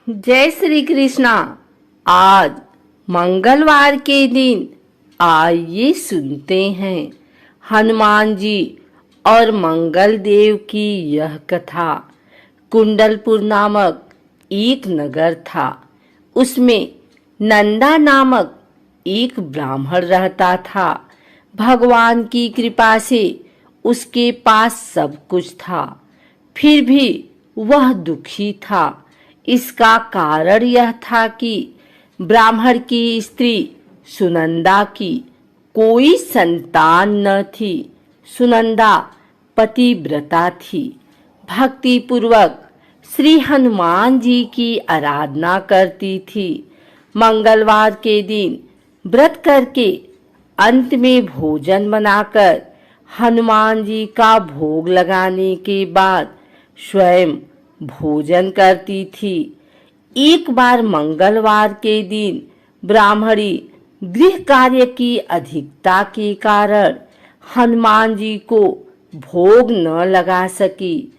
जय श्री कृष्णा। आज मंगलवार के दिन आइए सुनते हैं हनुमान जी और मंगल देव की यह कथा। कुंडलपुर नामक एक नगर था। उसमें नंदा नामक एक ब्राह्मण रहता था। भगवान की कृपा से उसके पास सब कुछ था, फिर भी वह दुखी था। इसका कारण यह था कि ब्राह्मण की स्त्री सुनंदा की कोई संतान न थी। सुनंदा पतिव्रता थी, भक्ति पूर्वक श्री हनुमान जी की आराधना करती थी। मंगलवार के दिन व्रत करके अंत में भोजन बनाकर हनुमान जी का भोग लगाने के बाद स्वयं भोजन करती थी। एक बार मंगलवार के दिन ब्राह्मणी गृह कार्य की अधिकता के कारण हनुमान जी को भोग न लगा सकी,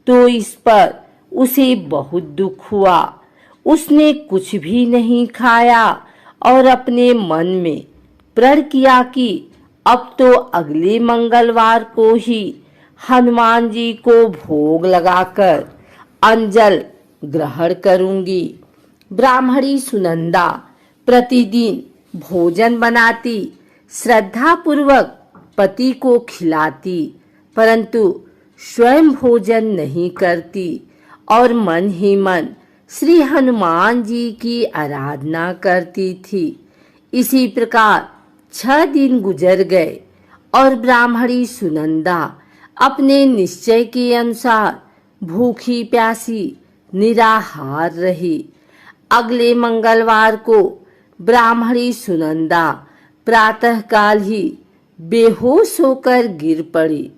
तो इस पर उसे बहुत दुख हुआ। उसने कुछ भी नहीं खाया और अपने मन में प्रण किया कि अब तो अगले मंगलवार को ही हनुमान जी को भोग लगाकर अंजल ग्रहण करूंगी। ब्राह्मणी सुनंदा प्रतिदिन भोजन बनाती, श्रद्धा पूर्वक पति को खिलाती, परंतु स्वयं भोजन नहीं करती और मन ही मन श्री हनुमान जी की आराधना करती थी। इसी प्रकार 6 दिन गुजर गए और ब्राह्मणी सुनंदा अपने निश्चय के अनुसार भूखी प्यासी निराहार रही। अगले मंगलवार को ब्राह्मणी सुनंदा प्रातःकाल ही बेहोश होकर गिर पड़ी।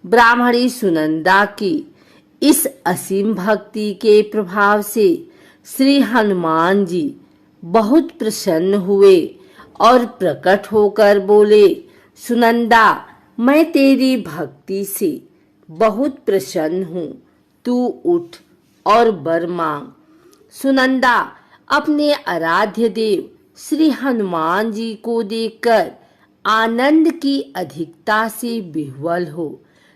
ब्राह्मणी सुनंदा की इस असीम भक्ति के प्रभाव से श्री हनुमान जी बहुत प्रसन्न हुए और प्रकट होकर बोले, सुनंदा, मैं तेरी भक्ति से बहुत प्रसन्न हूँ, तू उठ और वर मांग। सुनंदा अपने आराध्य देव श्री हनुमान जी को देखकर आनंद की अधिकता से विह्वल हो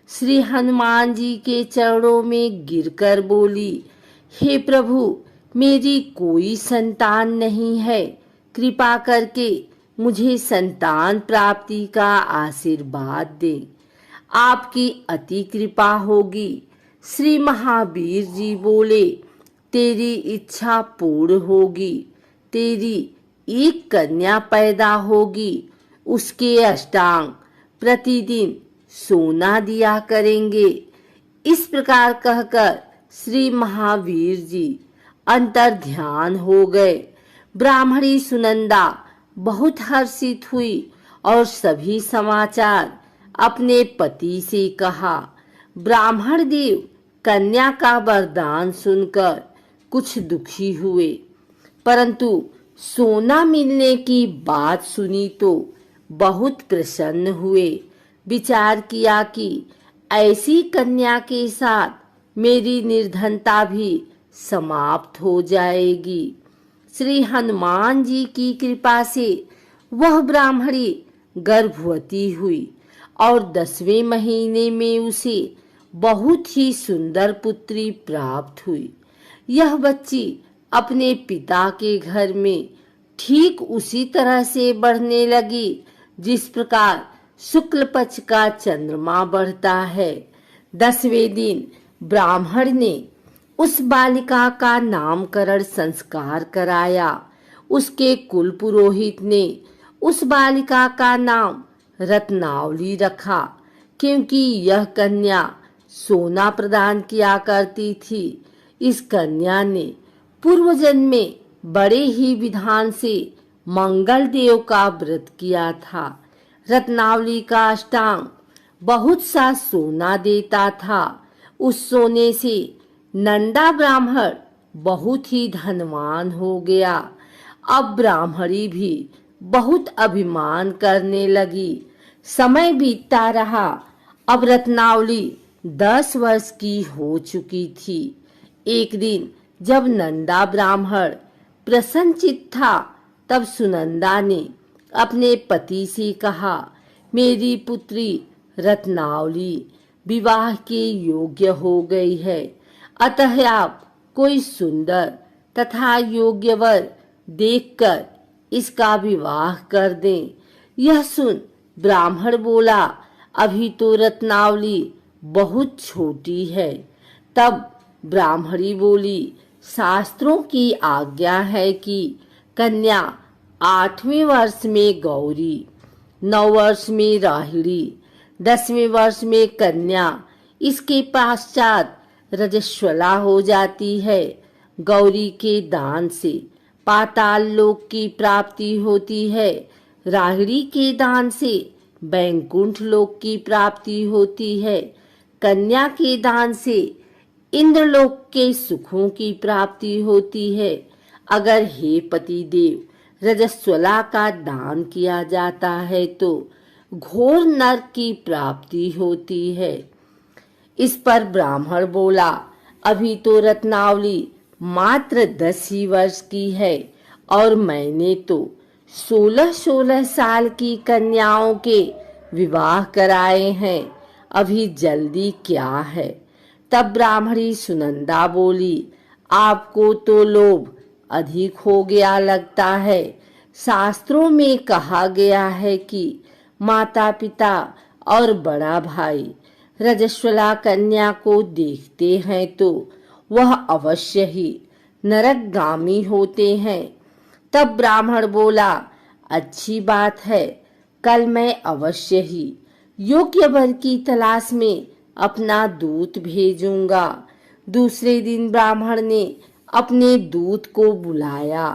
श्री हनुमान जी के चरणों में गिरकर बोली, हे प्रभु, मेरी कोई संतान नहीं है, कृपा करके मुझे संतान प्राप्ति का आशीर्वाद दे। आपकी अति कृपा होगी। श्री महावीर जी बोले, तेरी इच्छा पूर्ण होगी। तेरी एक कन्या पैदा होगी, उसके अष्टांग प्रतिदिन सोना दिया करेंगे। इस प्रकार कहकर श्री महावीर जी अंतर ध्यान हो गए। ब्राह्मणी सुनंदा बहुत हर्षित हुई और सभी समाचार अपने पति से कहा। ब्राह्मण देव कन्या का वरदान सुनकर कुछ दुखी हुए, परंतु सोना मिलने की बात सुनी तो बहुत प्रसन्न हुए। विचार किया कि ऐसी कन्या के साथ मेरी निर्धनता भी समाप्त हो जाएगी। श्री हनुमान जी की कृपा से वह ब्राह्मणी गर्भवती हुई और 10वें महीने में उसे बहुत ही सुंदर पुत्री प्राप्त हुई। यह बच्ची अपने पिता के घर में ठीक उसी तरह से बढ़ने लगी जिस प्रकार शुक्ल पक्ष का चंद्रमा बढ़ता है। 10वें दिन ब्राह्मण ने उस बालिका का नामकरण संस्कार कराया। उसके कुल पुरोहित ने उस बालिका का नाम रत्नावली रखा, क्योंकि यह कन्या सोना प्रदान किया करती थी। इस कन्या ने पूर्व जन्म में बड़े ही विधान से मंगल देव का व्रत किया था। रत्नावली का अष्टांग बहुत सा सोना देता था। उस सोने से नंदा ब्राह्मण बहुत ही धनवान हो गया। अब ब्राह्मणी भी बहुत अभिमान करने लगी। समय बीतता रहा। अब रत्नावली 10 वर्ष की हो चुकी थी। एक दिन जब नंदा ब्राह्मण प्रसन्नचित्त था, तब सुनंदा ने अपने पति से कहा, मेरी पुत्री रत्नावली विवाह के योग्य हो गई है, अतः आप कोई सुंदर तथा योग्य वर देखकर इसका विवाह कर दें। यह सुन ब्राह्मण बोला, अभी तो रत्नावली बहुत छोटी है। तब ब्राह्मणी बोली, शास्त्रों की आज्ञा है कि कन्या 8वें वर्ष में गौरी, 9 वर्ष में राहिणी, 10वें वर्ष में कन्या, इसके पश्चात रजस्वला हो जाती है। गौरी के दान से पाताल लोक की प्राप्ति होती है, राहिणी के दान से बैकुंठ लोक की प्राप्ति होती है, कन्या के दान से इंद्रलोक के सुखों की प्राप्ति होती है। अगर हे पति देव रजस्वला का दान किया जाता है तो घोर नरक की प्राप्ति होती है। इस पर ब्राह्मण बोला, अभी तो रत्नावली मात्र 10 ही वर्ष की है और मैंने तो 16-16 साल की कन्याओं के विवाह कराए हैं, अभी जल्दी क्या है। तब ब्राह्मणी सुनंदा बोली, आपको तो लोभ अधिक हो गया लगता है। शास्त्रों में कहा गया है कि माता पिता और बड़ा भाई रजस्वला कन्या को देखते हैं तो वह अवश्य ही नरकगामी होते हैं। तब ब्राह्मण बोला, अच्छी बात है, कल मैं अवश्य ही योग्य वर की तलाश में अपना दूत भेजूंगा। दूसरे दिन ब्राह्मण ने अपने दूत को बुलाया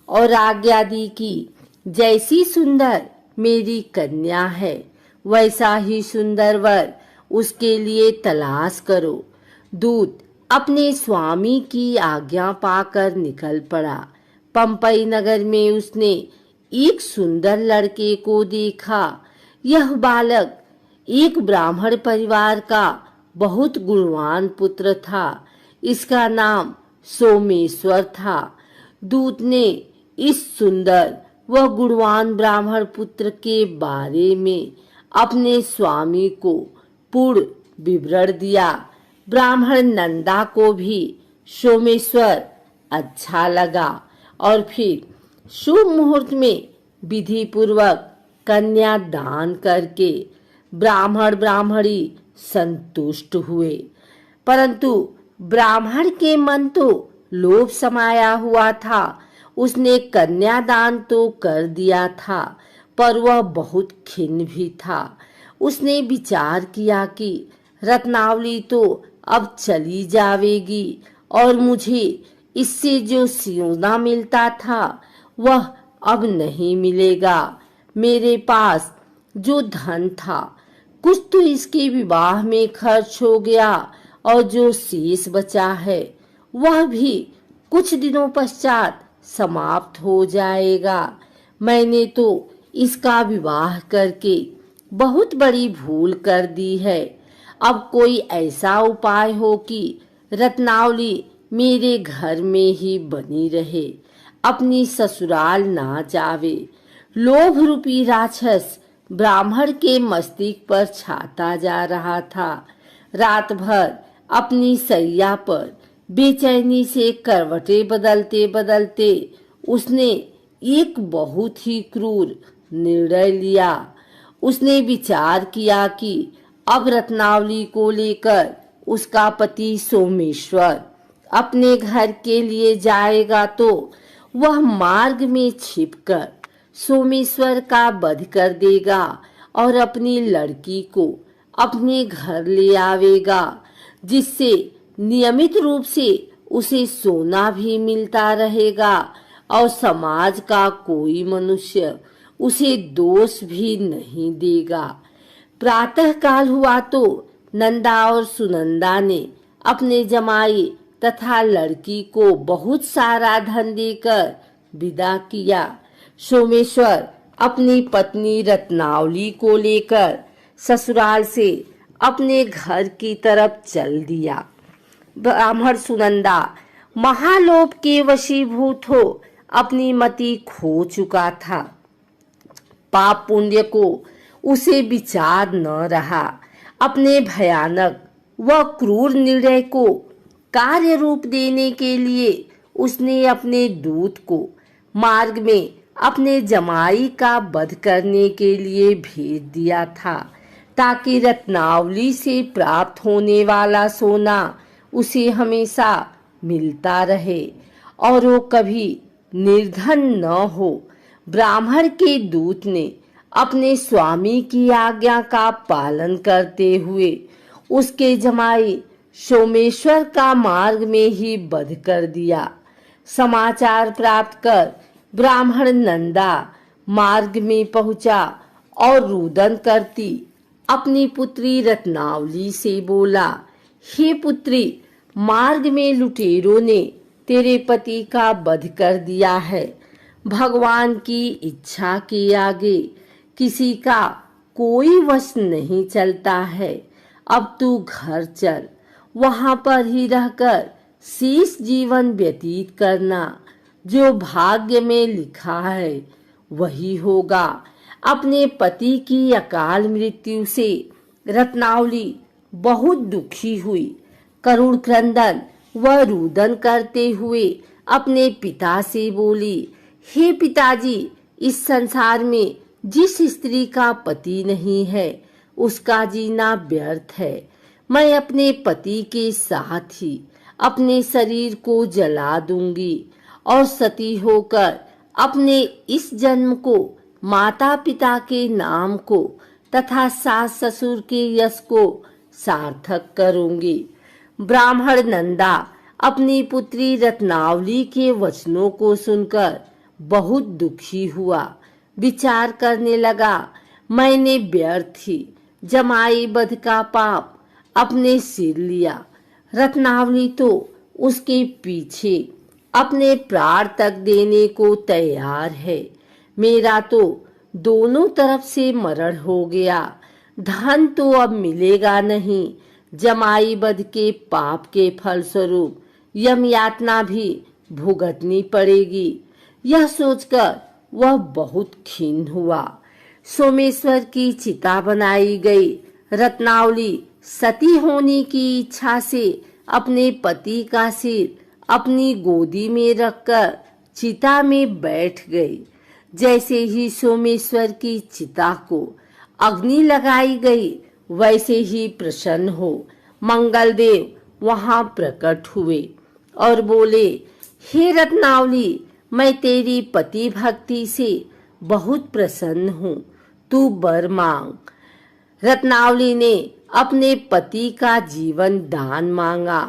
और आज्ञा दी कि जैसी सुंदर मेरी कन्या है, वैसा ही सुंदर वर उसके लिए तलाश करो। दूत अपने स्वामी की आज्ञा पाकर निकल पड़ा। पंपई नगर में उसने एक सुंदर लड़के को देखा। यह बालक एक ब्राह्मण परिवार का बहुत गुणवान पुत्र था। इसका नाम सोमेश्वर था। दूत ने इस सुंदर व गुणवान ब्राह्मण पुत्र के बारे में अपने स्वामी को पूर्ण विवरण दिया। ब्राह्मण नंदा को भी सोमेश्वर अच्छा लगा और फिर शुभ मुहूर्त में विधि पूर्वक कन्या दान करके ब्राह्मण ब्राह्मणी संतुष्ट हुए। परंतु ब्राह्मण के मन तो लोभ समाया हुआ था। उसने कन्यादान तो कर दिया था, पर वह बहुत खिन्न भी था। उसने विचार किया कि रत्नावली तो अब चली जावेगी और मुझे इससे जो सोना मिलता था वह अब नहीं मिलेगा। मेरे पास जो धन था कुछ तो इसके विवाह में खर्च हो गया और जो शेष बचा है वह भी कुछ दिनों पश्चात समाप्त हो जाएगा। मैंने तो इसका विवाह करके बहुत बड़ी भूल कर दी है। अब कोई ऐसा उपाय हो कि रत्नावली मेरे घर में ही बनी रहे, अपनी ससुराल ना जावे। लोभ रूपी राक्षस ब्राह्मण के मस्तिष्क पर छाता जा रहा था। रात भर अपनी सैया पर बेचैनी से करवटें बदलते बदलते उसने एक बहुत ही क्रूर निर्णय लिया। उसने विचार किया कि अब रत्नावली को लेकर उसका पति सोमेश्वर अपने घर के लिए जाएगा तो वह मार्ग में छिपकर सोमेश्वर का वध कर देगा और अपनी लड़की को अपने घर ले आवेगा, जिससे नियमित रूप से उसे सोना भी मिलता रहेगा और समाज का कोई मनुष्य उसे दोष भी नहीं देगा। प्रातः काल हुआ तो नंदा और सुनंदा ने अपने जमाई तथा लड़की को बहुत सारा धन देकर विदा किया। सोमेश्वर अपनी पत्नी रत्नावली को लेकर ससुराल से अपने घर की तरफ चल दिया। ब्राह्मण सुनंदा महालोभ के वशीभूत हो अपनी मति खो चुका था। पाप पुण्य को उसे विचार न रहा। अपने भयानक व क्रूर निर्णय को कार्य रूप देने के लिए उसने अपने दूत को मार्ग में अपने जमाई का वध करने के लिए भेज दिया था, ताकि रत्नावली से प्राप्त होने वाला सोना उसे हमेशा मिलता रहे और वो कभी निर्धन न हो। ब्राह्मण के दूत ने अपने स्वामी की आज्ञा का पालन करते हुए उसके जमाई सोमेश्वर का मार्ग में ही वध कर दिया। समाचार प्राप्त कर ब्राह्मण नंदा मार्ग में पहुंचा और रुदन करती अपनी पुत्री रत्नावली से बोला, हे पुत्री, मार्ग में लुटेरों ने तेरे पति का वध कर दिया है। भगवान की इच्छा के आगे किसी का कोई वश नहीं चलता है। अब तू घर चल, वहां पर ही रहकर शेष जीवन व्यतीत करना। जो भाग्य में लिखा है वही होगा। अपने पति की अकाल मृत्यु से रत्नावली बहुत दुखी हुई। करुण क्रंदन व रुदन करते हुए अपने पिता से बोली, हे पिताजी, इस संसार में जिस स्त्री का पति नहीं है उसका जीना व्यर्थ है। मैं अपने पति के साथ ही अपने शरीर को जला दूंगी और सती होकर अपने इस जन्म को, माता पिता के नाम को तथा सास ससुर के यश को सार्थक करूंगी। ब्राह्मण नंदा अपनी पुत्री रत्नावली के वचनों को सुनकर बहुत दुखी हुआ। विचार करने लगा, मैंने व्यर्थ ही जमाई वध का पाप अपने सिर लिया। रत्नावली तो उसके पीछे अपने प्राण तक देने को तैयार है। मेरा तो दोनों तरफ से मरण हो गया। धन तो अब मिलेगा नहीं। जमाई वध के पाप के फलस्वरूप यम यातना भी भुगतनी पड़ेगी। यह सोचकर वह बहुत खिन्न हुआ। सोमेश्वर की चिता बनाई गई। रत्नावली सती होने की इच्छा से अपने पति का सिर अपनी गोदी में रखकर चिता में बैठ गई। जैसे ही सोमेश्वर की चिता को अग्नि लगाई गई, वैसे ही प्रसन्न हो मंगलदेव वहां प्रकट हुए और बोले, हे रत्नावली, मैं तेरी पति भक्ति से बहुत प्रसन्न हूँ, तू वर मांग। रत्नावली ने अपने पति का जीवन दान मांगा।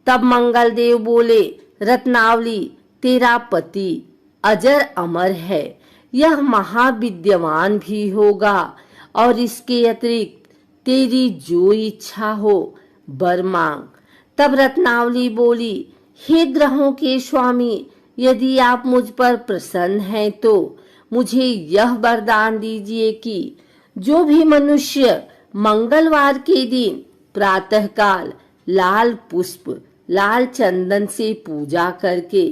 तब मंगलदेव बोले, रत्नावली, तेरा पति अजर अमर है, यह महाविद्यमान भी होगा और इसके अतिरिक्त तेरी जो इच्छा हो वर मांग। तब रत्नावली बोली, हे ग्रहों के स्वामी, यदि आप मुझ पर प्रसन्न हैं तो मुझे यह वरदान दीजिए कि जो भी मनुष्य मंगलवार के दिन प्रातःकाल लाल पुष्प, लाल चंदन से पूजा करके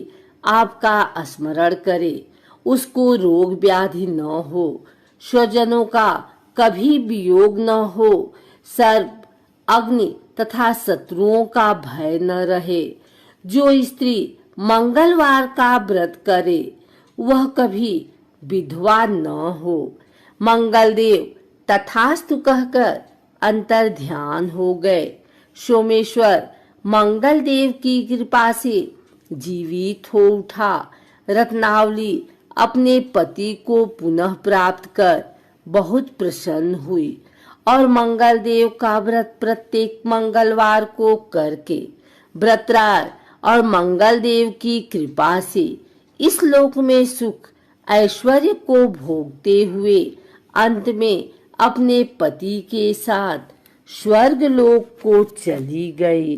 आपका स्मरण करे, उसको रोग व्याधि न हो, स्वजनों का कभी वियोग न हो, सर्प, अग्नि तथा शत्रुओं का भय न रहे। जो स्त्री मंगलवार का व्रत करे वह कभी विधवा न हो। मंगलदेव तथास्तु कहकर अंतर ध्यान हो गए। सोमेश्वर मंगलदेव की कृपा से जीवित हो उठा। रत्नावली अपने पति को पुनः प्राप्त कर बहुत प्रसन्न हुई और मंगलदेव का व्रत प्रत्येक मंगलवार को करके व्रतराज और मंगलदेव की कृपा से इस लोक में सुख ऐश्वर्य को भोगते हुए अंत में अपने पति के साथ स्वर्ग लोक को चली गई।